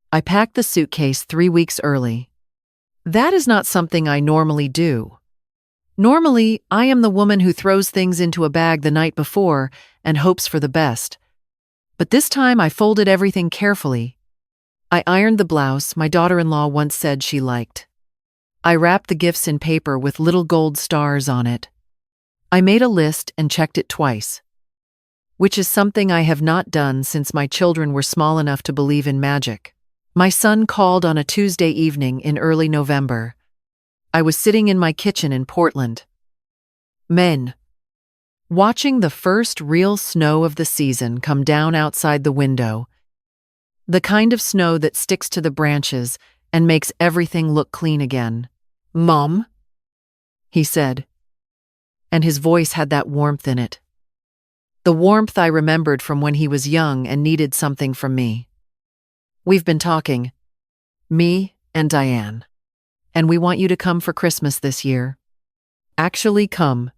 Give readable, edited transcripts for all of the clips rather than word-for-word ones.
I packed the suitcase 3 weeks early. That is not something I normally do. Normally, I am the woman who throws things into a bag the night before and hopes for the best. But this time I folded everything carefully. I ironed the blouse my daughter-in-law once said she liked. I wrapped the gifts in paper with little gold stars on it. I made a list and checked it twice, which is something I have not done since my children were small enough to believe in magic. My son called on a Tuesday evening in early November. I was sitting in my kitchen in Portland, Maine, watching the first real snow of the season come down outside the window, the kind of snow that sticks to the branches and makes everything look clean again. "Mom?" he said, and his voice had that warmth in it. The warmth I remembered from when he was young and needed something from me. "We've been talking, me and Diane, and we want you to come for Christmas this year. Actually come.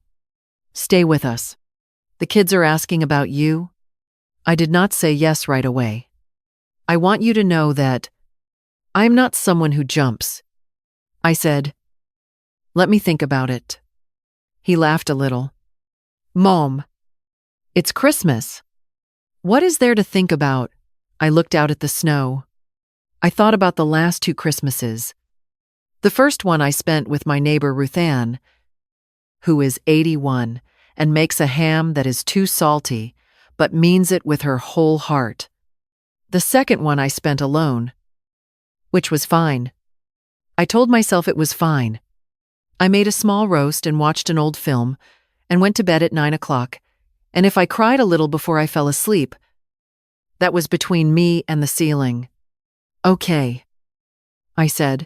Stay with us. The kids are asking about you." I did not say yes right away. "I want you to know that I'm not someone who jumps." I said, "Let me think about it." He laughed a little. "Mom, it's Christmas. What is there to think about?" I looked out at the snow. I thought about the last 2 Christmases. The first one I spent with my neighbor Ruth Ann, who is 81 and makes a ham that is too salty, but means it with her whole heart. The second one I spent alone, which was fine. I told myself it was fine. I made a small roast and watched an old film and went to bed at 9 o'clock, and if I cried a little before I fell asleep, that was between me and the ceiling. "Okay," I said.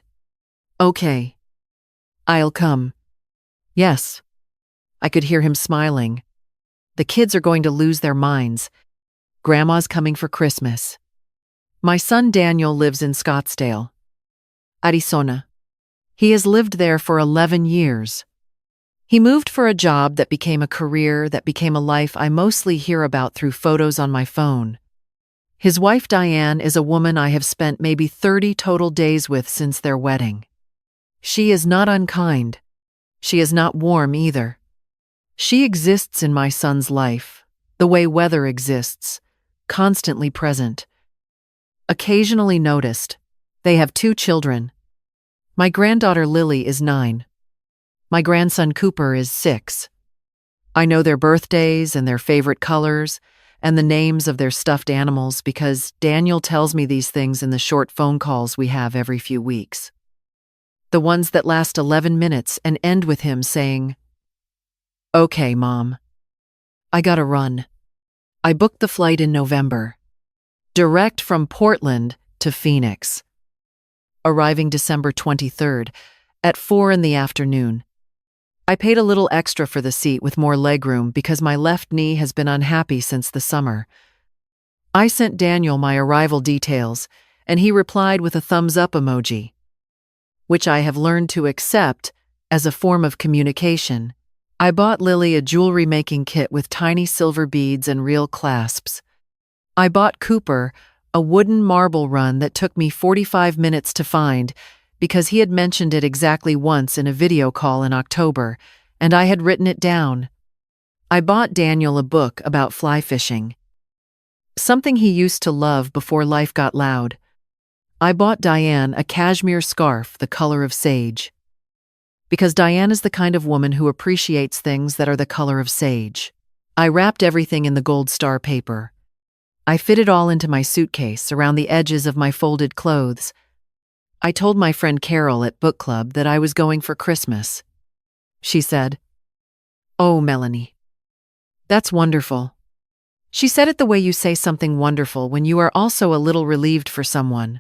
"Okay. I'll come." "Yes." I could hear him smiling. "The kids are going to lose their minds. Grandma's coming for Christmas." My son Daniel lives in Scottsdale, Arizona. He has lived there for 11 years. He moved for a job that became a career, that became a life I mostly hear about through photos on my phone. His wife Diane is a woman I have spent maybe 30 total days with since their wedding. She is not unkind. She is not warm either. She exists in my son's life, the way weather exists, constantly present. Occasionally noticed. They have 2 children. My granddaughter Lily is 9. My grandson Cooper is 6. I know their birthdays and their favorite colors and the names of their stuffed animals because Daniel tells me these things in the short phone calls we have every few weeks. The ones that last 11 minutes and end with him saying, "Okay, Mom. I gotta run." I booked the flight in November, direct from Portland to Phoenix, arriving December 23rd at 4 in the afternoon. I paid a little extra for the seat with more legroom because my left knee has been unhappy since the summer. I sent Daniel my arrival details, and he replied with a thumbs-up emoji, which I have learned to accept as a form of communication. I bought Lily a jewelry-making kit with tiny silver beads and real clasps. I bought Cooper a wooden marble run that took me 45 minutes to find because he had mentioned it exactly once in a video call in October, and I had written it down. I bought Daniel a book about fly fishing, something he used to love before life got loud. I bought Diane a cashmere scarf the color of sage, because Diane is the kind of woman who appreciates things that are the color of sage. I wrapped everything in the gold star paper. I fit it all into my suitcase around the edges of my folded clothes. I told my friend Carol at book club that I was going for Christmas. She said, "Oh, Melanie, that's wonderful." She said it the way you say something wonderful when you are also a little relieved for someone.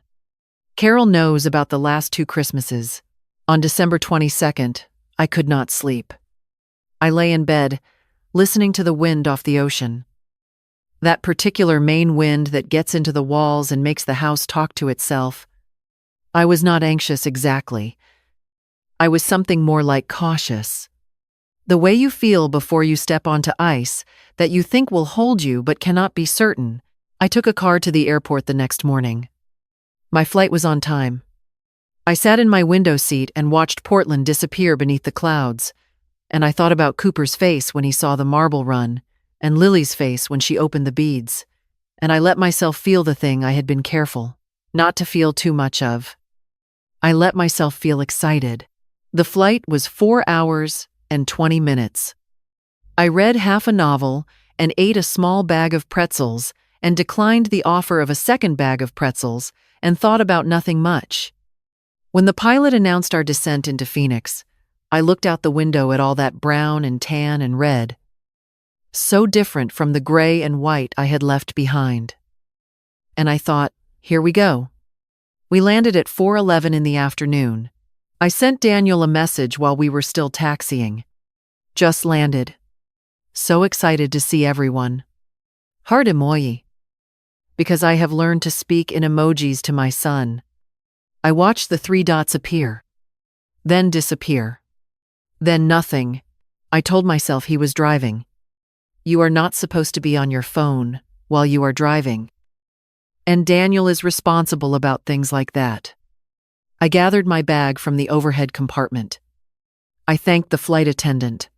Carol knows about the last 2 Christmases. On December 22nd, I could not sleep. I lay in bed, listening to the wind off the ocean. That particular Maine wind that gets into the walls and makes the house talk to itself. I was not anxious exactly. I was something more like cautious. The way you feel before you step onto ice that you think will hold you but cannot be certain. I took a car to the airport the next morning. My flight was on time. I sat in my window seat and watched Portland disappear beneath the clouds, and I thought about Cooper's face when he saw the marble run, and Lily's face when she opened the beads, and I let myself feel the thing I had been careful not to feel too much of. I let myself feel excited. The flight was 4 hours and 20 minutes. I read half a novel and ate a small bag of pretzels and declined the offer of a second bag of pretzels and thought about nothing much. When the pilot announced our descent into Phoenix, I looked out the window at all that brown and tan and red, so different from the gray and white I had left behind. And I thought, here we go. We landed at 4:11 in the afternoon. I sent Daniel a message while we were still taxiing. Just landed. So excited to see everyone. Heart emoji. Because I have learned to speak in emojis to my son. I watched the 3 dots appear. Then disappear. Then nothing. I told myself he was driving. You are not supposed to be on your phone while you are driving. And Daniel is responsible about things like that. I gathered my bag from the overhead compartment. I thanked the flight attendant.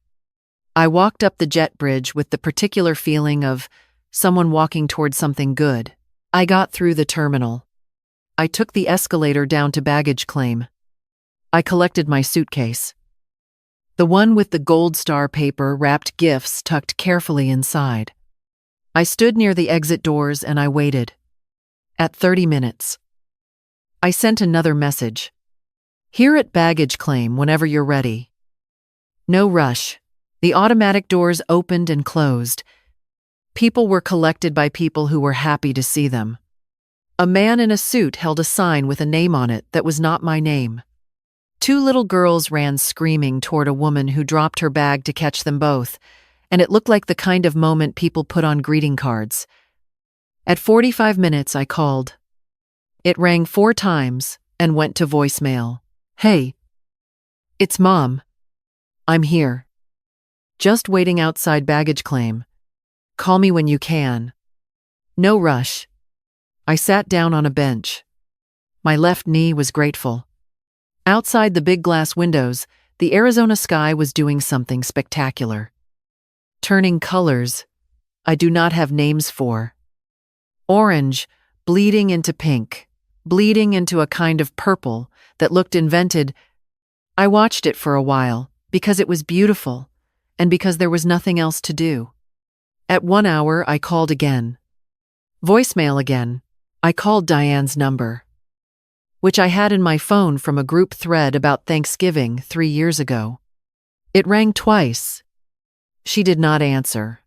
I walked up the jet bridge with the particular feeling of someone walking toward something good. I got through the terminal. I took the escalator down to baggage claim. I collected my suitcase. The one with the gold star paper wrapped gifts tucked carefully inside. I stood near the exit doors and I waited. At 30 minutes. I sent another message. Here at baggage claim whenever you're ready. No rush. The automatic doors opened and closed. People were collected by people who were happy to see them. A man in a suit held a sign with a name on it that was not my name. 2 little girls ran screaming toward a woman who dropped her bag to catch them both, and it looked like the kind of moment people put on greeting cards. At 45 minutes, I called. It rang 4 times and went to voicemail. Hey. It's Mom. I'm here. Just waiting outside baggage claim. Call me when you can. No rush. I sat down on a bench. My left knee was grateful. Outside the big glass windows, the Arizona sky was doing something spectacular. Turning colors I do not have names for. Orange, bleeding into pink, bleeding into a kind of purple that looked invented. I watched it for a while because it was beautiful and because there was nothing else to do. At 1 hour, I called again. Voicemail again. I called Diane's number, which I had in my phone from a group thread about Thanksgiving 3 years ago. It rang twice. She did not answer.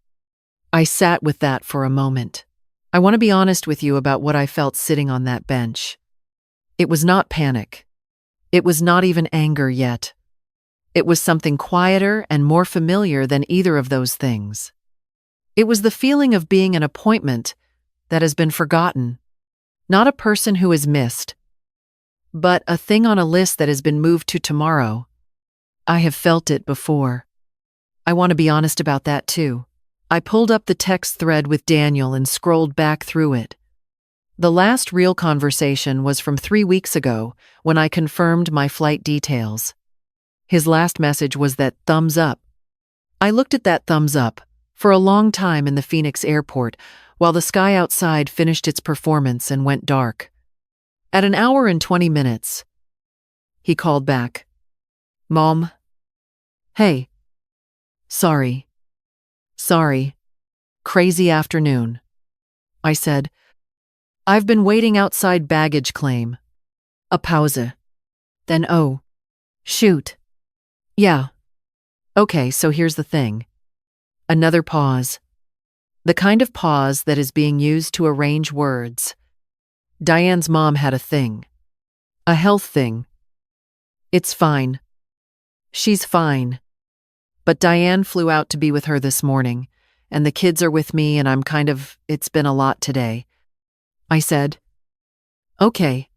I sat with that for a moment. I want to be honest with you about what I felt sitting on that bench. It was not panic. It was not even anger yet. It was something quieter and more familiar than either of those things. It was the feeling of being an appointment that has been forgotten. Not a person who is missed, but a thing on a list that has been moved to tomorrow. I have felt it before. I want to be honest about that too. I pulled up the text thread with Daniel and scrolled back through it. The last real conversation was from 3 weeks ago when I confirmed my flight details. His last message was that thumbs up. I looked at that thumbs up for a long time in the Phoenix airport while the sky outside finished its performance and went dark. At 1 hour and 20 minutes, he called back. Mom. Hey. Sorry. Crazy afternoon. I said. I've been waiting outside baggage claim. A pause. Then oh. Shoot. Yeah. Okay, so here's the thing. Another pause. The kind of pause that is being used to arrange words. Diane's mom had a thing. A health thing. It's fine. She's fine. But Diane flew out to be with her this morning, and the kids are with me and it's been a lot today. I said, okay.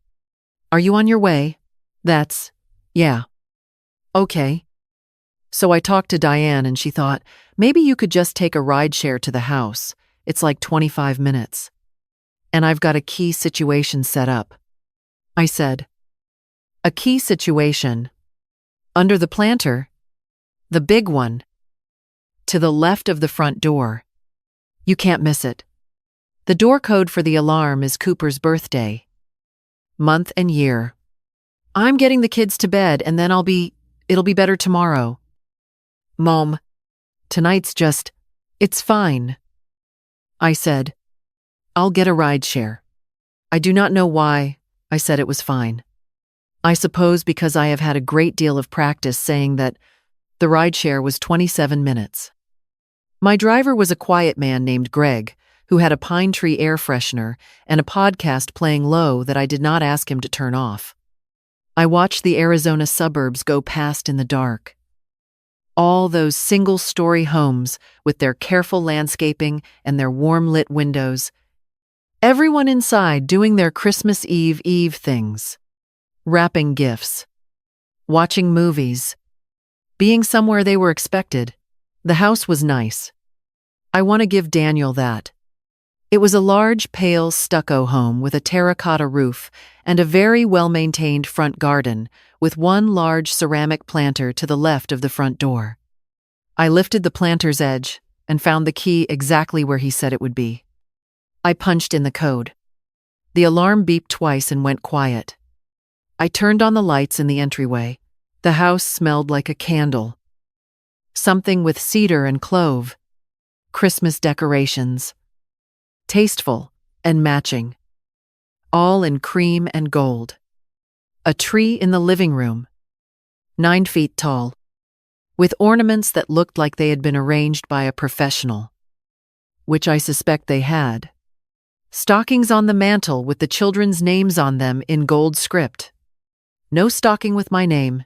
Are you on your way? Yeah. Okay. So I talked to Diane and she thought, maybe you could just take a rideshare to the house. It's like 25 minutes. And I've got a key situation set up. I said. A key situation. Under the planter. The big one. To the left of the front door. You can't miss it. The door code for the alarm is Cooper's birthday. Month and year. I'm getting the kids to bed and then it'll be better tomorrow. Mom, tonight's it's fine. I said, I'll get a ride share. I do not know why I said it was fine. I suppose because I have had a great deal of practice saying that the ride share was 27 minutes. My driver was a quiet man named Greg, who had a pine tree air freshener and a podcast playing low that I did not ask him to turn off. I watched the Arizona suburbs go past in the dark. All those single-story homes with their careful landscaping and their warm-lit windows. Everyone inside doing their Christmas Eve things. Wrapping gifts. Watching movies. Being somewhere they were expected. The house was nice. I want to give Daniel that. It was a large, pale stucco home with a terracotta roof and a very well-maintained front garden with one large ceramic planter to the left of the front door. I lifted the planter's edge and found the key exactly where he said it would be. I punched in the code. The alarm beeped twice and went quiet. I turned on the lights in the entryway. The house smelled like a candle. Something with cedar and clove. Christmas decorations. Tasteful and matching. All in cream and gold. A tree in the living room. 9 feet tall. With ornaments that looked like they had been arranged by a professional. Which I suspect they had. Stockings on the mantel with the children's names on them in gold script. No stocking with my name.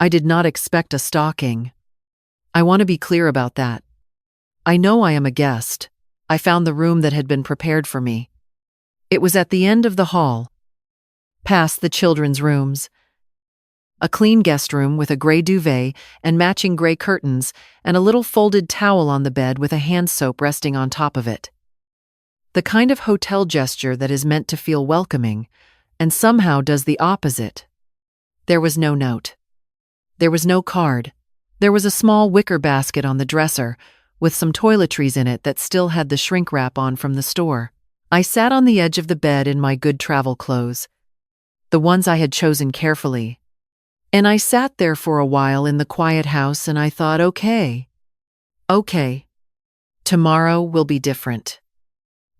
I did not expect a stocking. I want to be clear about that. I know I am a guest. I found the room that had been prepared for me. It was at the end of the hall. Past the children's rooms. A clean guest room with a gray duvet and matching gray curtains and a little folded towel on the bed with a hand soap resting on top of it. The kind of hotel gesture that is meant to feel welcoming and somehow does the opposite. There was no note. There was no card. There was a small wicker basket on the dresser with some toiletries in it that still had the shrink wrap on from the store. I sat on the edge of the bed in my good travel clothes, the ones I had chosen carefully. And I sat there for a while in the quiet house and I thought, okay. Tomorrow will be different.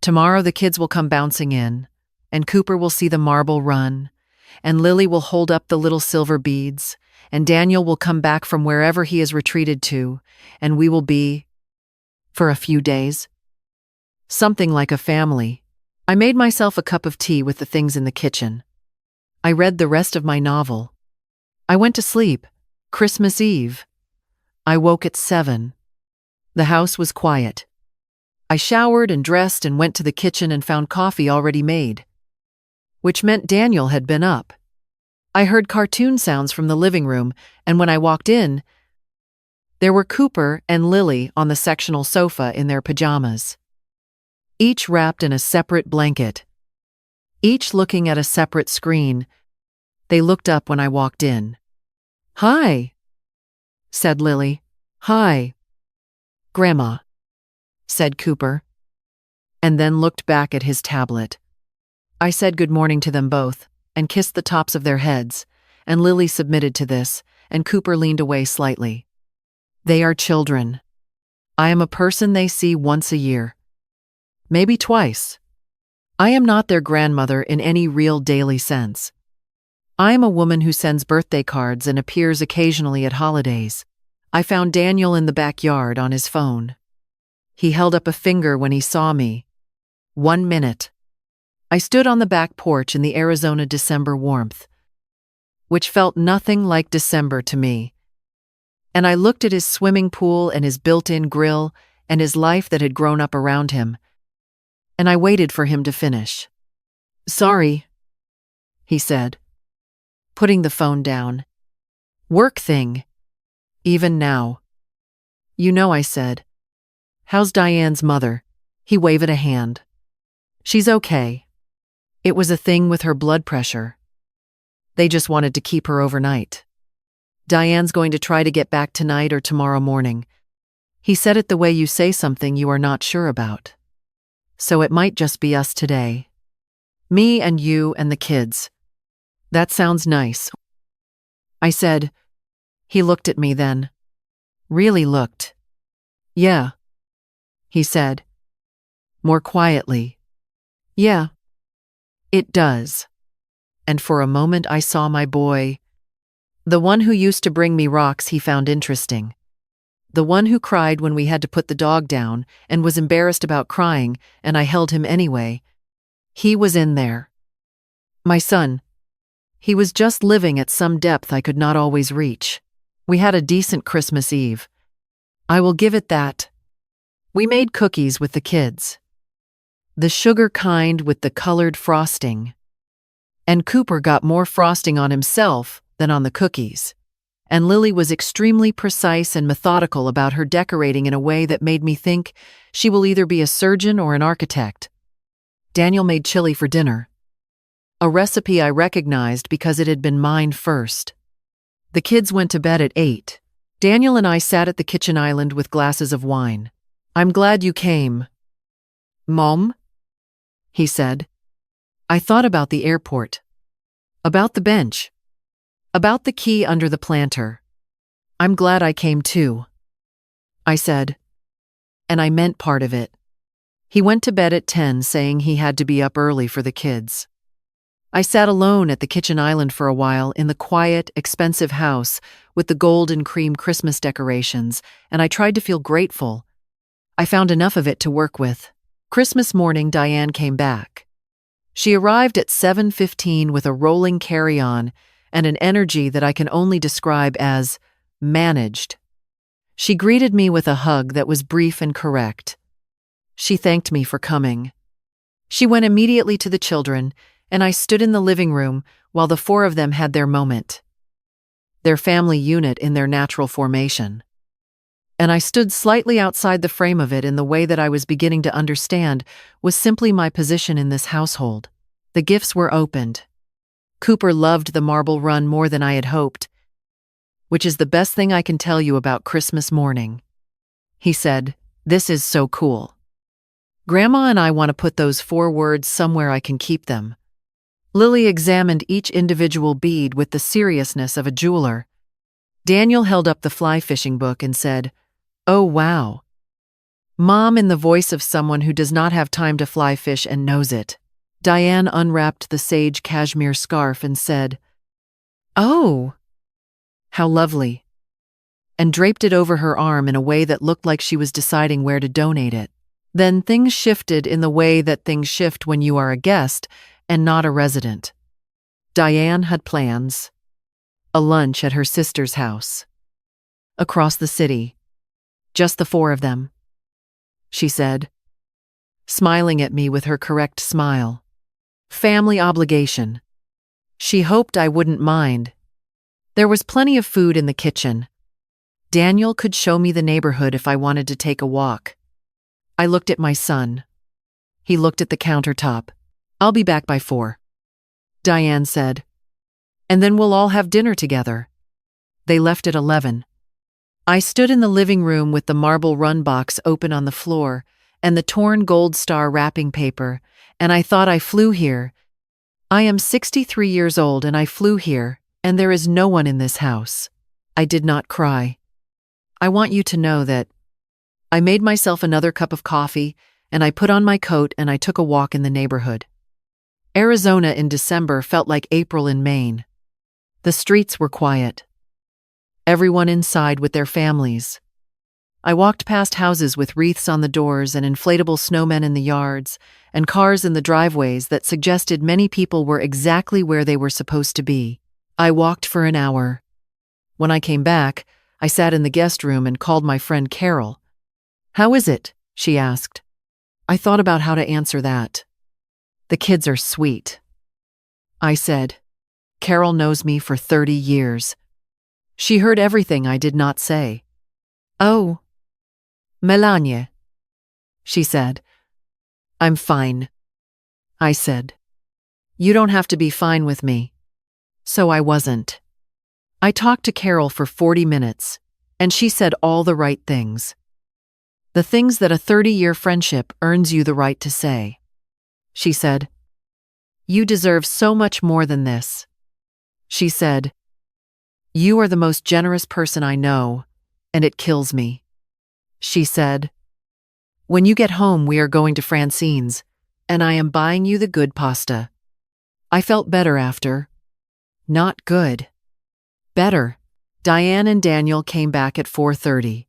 Tomorrow the kids will come bouncing in, and Cooper will see the marble run, and Lily will hold up the little silver beads, and Daniel will come back from wherever he has retreated to, and we will be, for a few days, something like a family. I made myself a cup of tea with the things in the kitchen. I read the rest of my novel. I went to sleep, Christmas Eve. I woke at 7. The house was quiet. I showered and dressed and went to the kitchen and found coffee already made, which meant Daniel had been up. I heard cartoon sounds from the living room, and when I walked in, there were Cooper and Lily on the sectional sofa in their pajamas. Each wrapped in a separate blanket. Each looking at a separate screen. They looked up when I walked in. "Hi," said Lily. "Hi, Grandma," said Cooper, and then looked back at his tablet. I said good morning to them both, and kissed the tops of their heads, and Lily submitted to this, and Cooper leaned away slightly. They are children. I am a person they see once a year. Maybe twice. I am not their grandmother in any real daily sense. I am a woman who sends birthday cards and appears occasionally at holidays. I found Daniel in the backyard on his phone. He held up a finger when he saw me. 1 minute. I stood on the back porch in the Arizona December warmth, which felt nothing like December to me. And I looked at his swimming pool and his built-in grill and his life that had grown up around him. And I waited for him to finish. "Sorry," he said, putting the phone down. "Work thing. Even now." "You know," I said. "How's Diane's mother?" He waved a hand. "She's okay. It was a thing with her blood pressure. They just wanted to keep her overnight. Diane's going to try to get back tonight or tomorrow morning. He said it the way you say something you are not sure about. So it might just be us today. Me and you and the kids. That sounds nice. I said. He looked at me then. Really looked. Yeah. He said. More quietly. Yeah. It does. And for a moment I saw my boy. The one who used to bring me rocks he found interesting. The one who cried when we had to put the dog down and was embarrassed about crying, and I held him anyway. He was in there. My son. He was just living at some depth I could not always reach. We had a decent Christmas Eve. I will give it that. We made cookies with the kids. The sugar kind with the colored frosting. And Cooper got more frosting on himself than on the cookies. And Lily was extremely precise and methodical about her decorating in a way that made me think she will either be a surgeon or an architect. Daniel made chili for dinner. A recipe I recognized because it had been mine first. The kids went to bed at 8. Daniel and I sat at the kitchen island with glasses of wine. I'm glad you came. Mom? He said. I thought about the airport. About the bench. About the key under the planter. I'm glad I came too. I said. And I meant part of it. He went to bed at 10 saying he had to be up early for the kids. I sat alone at the kitchen island for a while in the quiet, expensive house with the gold and cream Christmas decorations, and I tried to feel grateful. I found enough of it to work with. Christmas morning, Diane came back. She arrived at 7:15 with a rolling carry-on and an energy that I can only describe as managed. She greeted me with a hug that was brief and correct. She thanked me for coming. She went immediately to the children, and I stood in the living room while the four of them had their moment. Their family unit in their natural formation. And I stood slightly outside the frame of it in the way that I was beginning to understand was simply my position in this household. The gifts were opened. Cooper loved the marble run more than I had hoped, which is the best thing I can tell you about Christmas morning. He said, "This is so cool. Grandma and I want to put those 4 words somewhere I can keep them." Lily examined each individual bead with the seriousness of a jeweler. Daniel held up the fly fishing book and said, "Oh, wow." Mom, in the voice of someone who does not have time to fly fish and knows it. Diane unwrapped the sage cashmere scarf and said, "Oh, how lovely," and draped it over her arm in a way that looked like she was deciding where to donate it. Then things shifted in the way that things shift when you are a guest and not a resident. Diane had plans. A lunch at her sister's house. Across the city. Just the 4 of them. She said, smiling at me with her correct smile. Family obligation. She hoped I wouldn't mind. There was plenty of food in the kitchen. Daniel could show me the neighborhood if I wanted to take a walk. I looked at my son. He looked at the countertop. "I'll be back by 4. Diane said. "And then we'll all have dinner together." They left at 11. I stood in the living room with the marble run box open on the floor and the torn gold star wrapping paper, and I thought I flew here. I am 63 years old and I flew here, and there is no one in this house. I did not cry. I want you to know that I made myself another cup of coffee, and I put on my coat and I took a walk in the neighborhood. Arizona in December felt like April in Maine. The streets were quiet. Everyone inside with their families. I walked past houses with wreaths on the doors and inflatable snowmen in the yards, and cars in the driveways that suggested many people were exactly where they were supposed to be. I walked for an hour. When I came back, I sat in the guest room and called my friend Carol. "How is it?" she asked. I thought about how to answer that. "The kids are sweet," I said. Carol knows me for 30 years. She heard everything I did not say. "Oh, Melanie," she said. "I'm fine," I said. You don't have to be fine with me. So I wasn't. I talked to Carol for 40 minutes, and she said all the right things. The things that a 30-year friendship earns you the right to say. She said, "You deserve so much more than this." She said, "You are the most generous person I know, and it kills me." She said, "When you get home, we are going to Francine's, and I am buying you the good pasta." I felt better after. Not good. Better. Diane and Daniel came back at 4:30.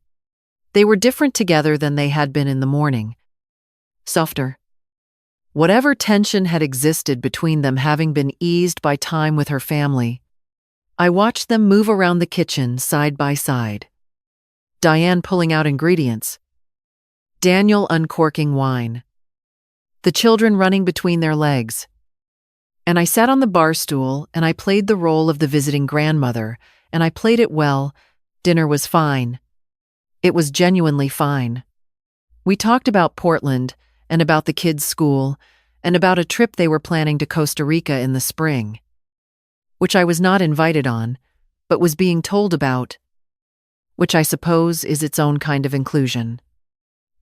They were different together than they had been in the morning. Softer. Whatever tension had existed between them having been eased by time with her family, I watched them move around the kitchen side by side. Diane pulling out ingredients. Daniel uncorking wine. The children running between their legs. And I sat on the bar stool and I played the role of the visiting grandmother, and I played it well. Dinner was fine. It was genuinely fine. We talked about Portland and about the kids' school and about a trip they were planning to Costa Rica in the spring, which I was not invited on, but was being told about, which I suppose is its own kind of inclusion.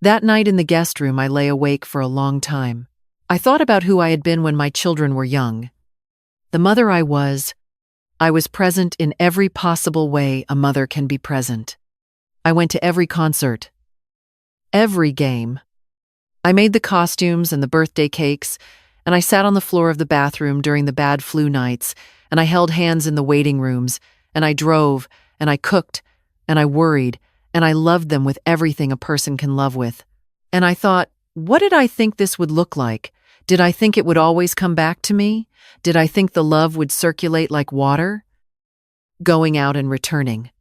That night in the guest room, I lay awake for a long time. I thought about who I had been when my children were young. The mother I was present in every possible way a mother can be present. I went to every concert, every game. I made the costumes and the birthday cakes, and I sat on the floor of the bathroom during the bad flu nights, and I held hands in the waiting rooms, and I drove, and I cooked, and I worried, and I loved them with everything a person can love with. And I thought, what did I think this would look like? Did I think it would always come back to me? Did I think the love would circulate like water? Going out and returning.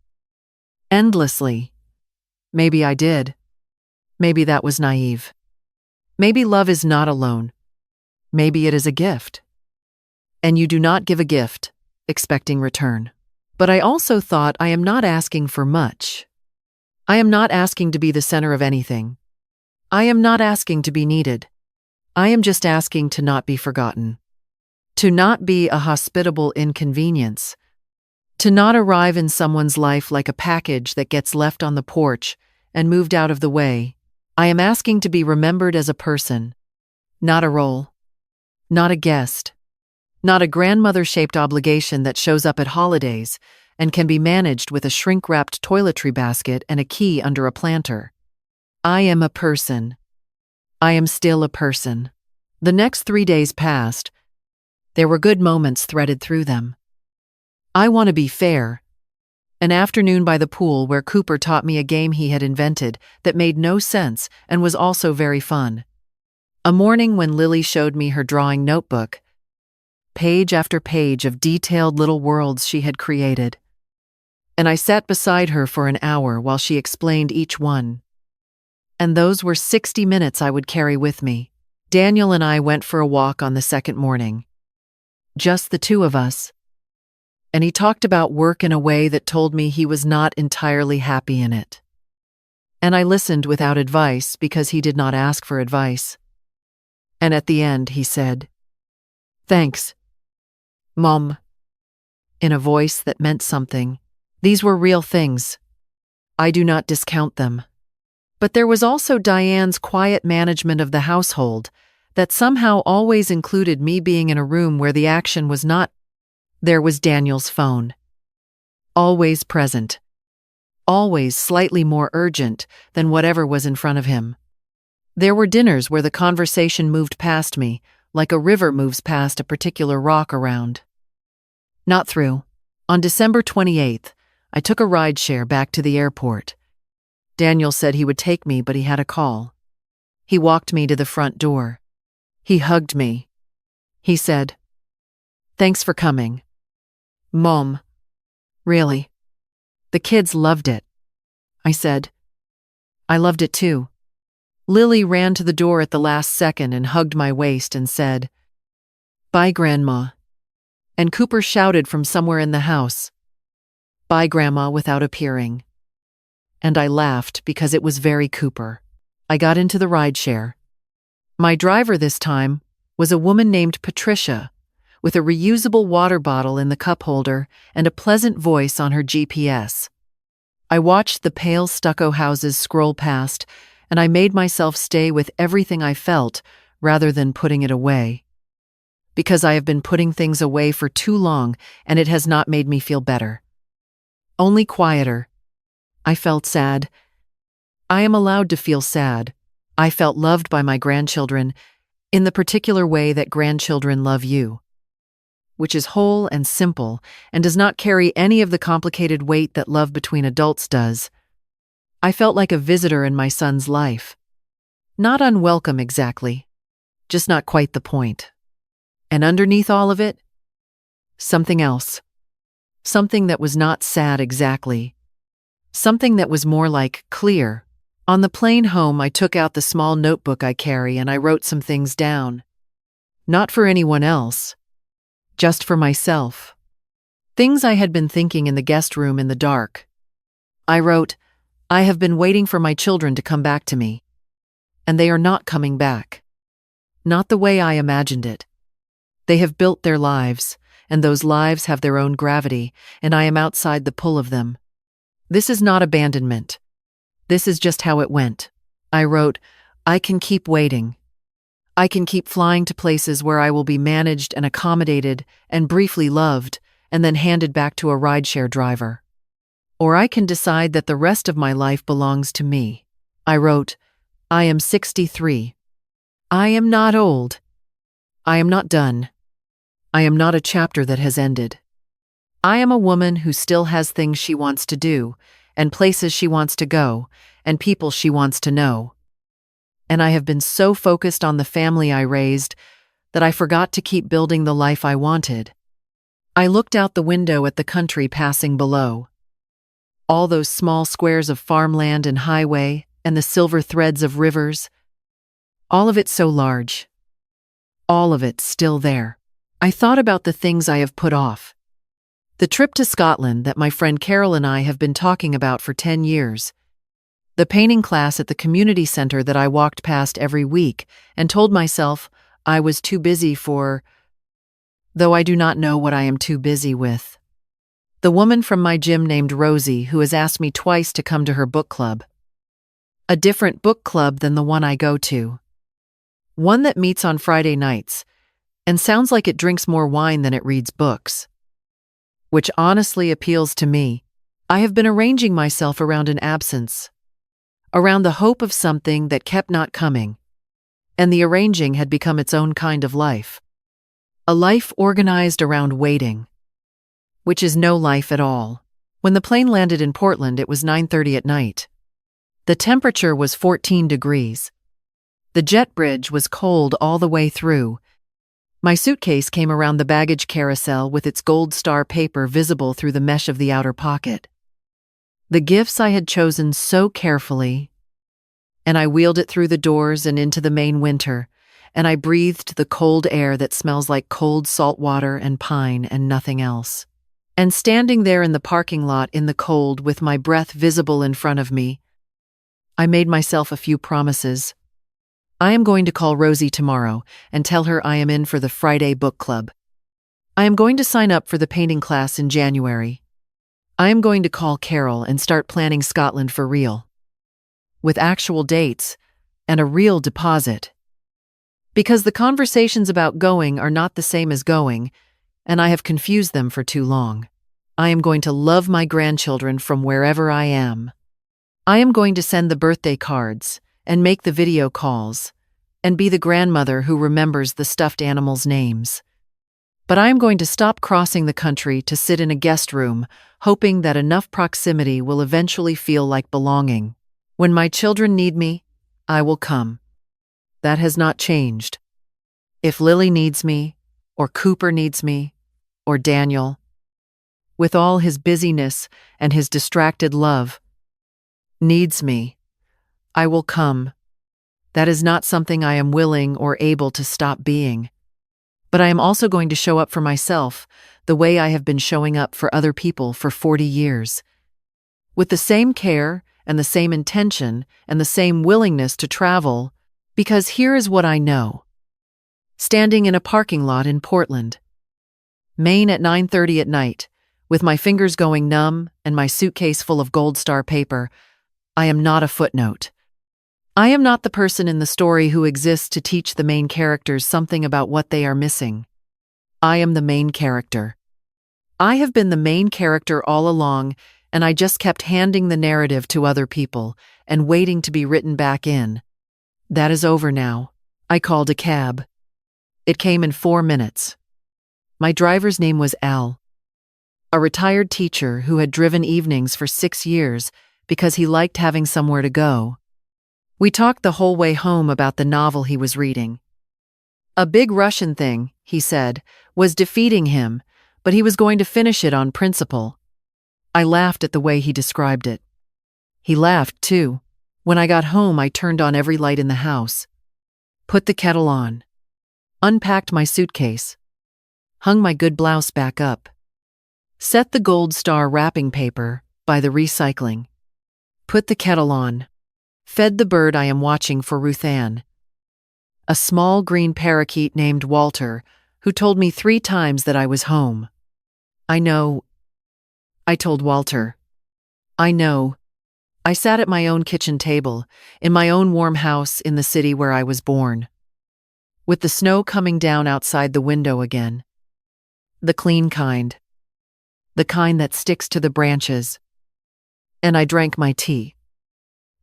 Endlessly. Maybe I did. Maybe that was naive. Maybe love is not alone. Maybe it is a gift. And you do not give a gift, expecting return. But I also thought I am not asking for much. I am not asking to be the center of anything. I am not asking to be needed. I am just asking to not be forgotten. To not be a hospitable inconvenience. To not arrive in someone's life like a package that gets left on the porch and moved out of the way. I am asking to be remembered as a person, not a role, not a guest, not a grandmother-shaped obligation that shows up at holidays and can be managed with a shrink-wrapped toiletry basket and a key under a planter. I am a person. I am still a person. The next 3 days passed. There were good moments threaded through them. I want to be fair. An afternoon by the pool where Cooper taught me a game he had invented that made no sense and was also very fun. A morning when Lily showed me her drawing notebook, page after page of detailed little worlds she had created. And I sat beside her for an hour while she explained each one. And those were 60 minutes I would carry with me. Daniel and I went for a walk on the second morning. Just the two of us. And he talked about work in a way that told me he was not entirely happy in it. And I listened without advice because he did not ask for advice. And at the end he said, "Thanks, Mom," in a voice that meant something. These were real things. I do not discount them. But there was also Diane's quiet management of the household that somehow always included me being in a room where the action was not. There was Daniel's phone. Always present. Always slightly more urgent than whatever was in front of him. There were dinners where the conversation moved past me, like a river moves past a particular rock around. Not through. On December 28th, I took a rideshare back to the airport. Daniel said he would take me, but he had a call. He walked me to the front door. He hugged me. He said, "Thanks for coming. Mom, really. The kids loved it." I said, "I loved it too." Lily ran to the door at the last second and hugged my waist and said, "Bye, Grandma." And Cooper shouted from somewhere in the house, "Bye, Grandma," without appearing. And I laughed because it was very Cooper. I got into the rideshare. My driver this time was a woman named Patricia, with a reusable water bottle in the cup holder and a pleasant voice on her GPS. I watched the pale stucco houses scroll past, and I made myself stay with everything I felt rather than putting it away. Because I have been putting things away for too long, and it has not made me feel better. Only quieter. I felt sad. I am allowed to feel sad. I felt loved by my grandchildren in the particular way that grandchildren love you, which is whole and simple and does not carry any of the complicated weight that love between adults does. I felt like a visitor in my son's life. Not unwelcome exactly, just not quite the point. And underneath all of it, something else. Something that was not sad exactly. Something that was more like clear. On the plane home, I took out the small notebook I carry and I wrote some things down. Not for anyone else, just for myself. Things I had been thinking in the guest room in the dark. I wrote, I have been waiting for my children to come back to me. And they are not coming back. Not the way I imagined it. They have built their lives, and those lives have their own gravity, and I am outside the pull of them. This is not abandonment. This is just how it went. I wrote, I can keep waiting. I can keep flying to places where I will be managed and accommodated and briefly loved and then handed back to a rideshare driver. Or I can decide that the rest of my life belongs to me. I wrote, I am 63. I am not old. I am not done. I am not a chapter that has ended. I am a woman who still has things she wants to do, and places she wants to go, and people she wants to know. And I have been so focused on the family I raised that I forgot to keep building the life I wanted. I looked out the window at the country passing below. All those small squares of farmland and highway, and the silver threads of rivers. All of it so large. All of it still there. I thought about the things I have put off. The trip to Scotland that my friend Carol and I have been talking about for 10 years. The painting class at the community center that I walked past every week and told myself I was too busy for, though I do not know what I am too busy with. The woman from my gym named Rosie who has asked me twice to come to her book club. A different book club than the one I go to. One that meets on Friday nights and sounds like it drinks more wine than it reads books. Which honestly appeals to me. I have been arranging myself around an absence. Around the hope of something that kept not coming. And the arranging had become its own kind of life. A life organized around waiting. Which is no life at all. When the plane landed in Portland, it was 9:30 at night. The temperature was 14 degrees. The jet bridge was cold all the way through. My suitcase came around the baggage carousel with its gold star paper visible through the mesh of the outer pocket. The gifts I had chosen so carefully, and I wheeled it through the doors and into the main winter, and I breathed the cold air that smells like cold salt water and pine and nothing else. And standing there in the parking lot in the cold with my breath visible in front of me, I made myself a few promises. I am going to call Rosie tomorrow and tell her I am in for the Friday book club. I am going to sign up for the painting class in January. I am going to call Carol and start planning Scotland for real. With actual dates and a real deposit. Because the conversations about going are not the same as going, and I have confused them for too long. I am going to love my grandchildren from wherever I am. I am going to send the birthday cards and make the video calls, and be the grandmother who remembers the stuffed animals' names. But I am going to stop crossing the country to sit in a guest room, hoping that enough proximity will eventually feel like belonging. When my children need me, I will come. That has not changed. If Lily needs me, or Cooper needs me, or Daniel, with all his busyness and his distracted love, needs me, I will come. That is not something I am willing or able to stop being. But I am also going to show up for myself the way I have been showing up for other people for 40 years. With the same care and the same intention and the same willingness to travel, because here is what I know. Standing in a parking lot in Portland, Maine at 9:30 at night, with my fingers going numb and my suitcase full of Gold Star paper. I am not a footnote. I am not the person in the story who exists to teach the main characters something about what they are missing. I am the main character. I have been the main character all along, and I just kept handing the narrative to other people and waiting to be written back in. That is over now. I called a cab. It came in 4 minutes. My driver's name was Al, a retired teacher who had driven evenings for 6 years because he liked having somewhere to go. We talked the whole way home about the novel he was reading. A big Russian thing, he said, was defeating him, but he was going to finish it on principle. I laughed at the way he described it. He laughed, too. When I got home, I turned on every light in the house, put the kettle on, unpacked my suitcase, hung my good blouse back up, set the Gold Star wrapping paper by the recycling, put the kettle on, fed the bird I am watching for Ruth Ann, a small green parakeet named Walter, who told me 3 times that I was home. I know, I told Walter. I know. I sat at my own kitchen table, in my own warm house in the city where I was born, with the snow coming down outside the window again. The clean kind. The kind that sticks to the branches. And I drank my tea.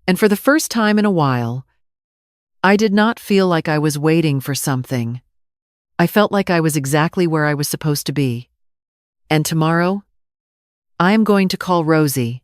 And for the first time in a while, I did not feel like I was waiting for something. I felt like I was exactly where I was supposed to be. And tomorrow, I am going to call Rosie.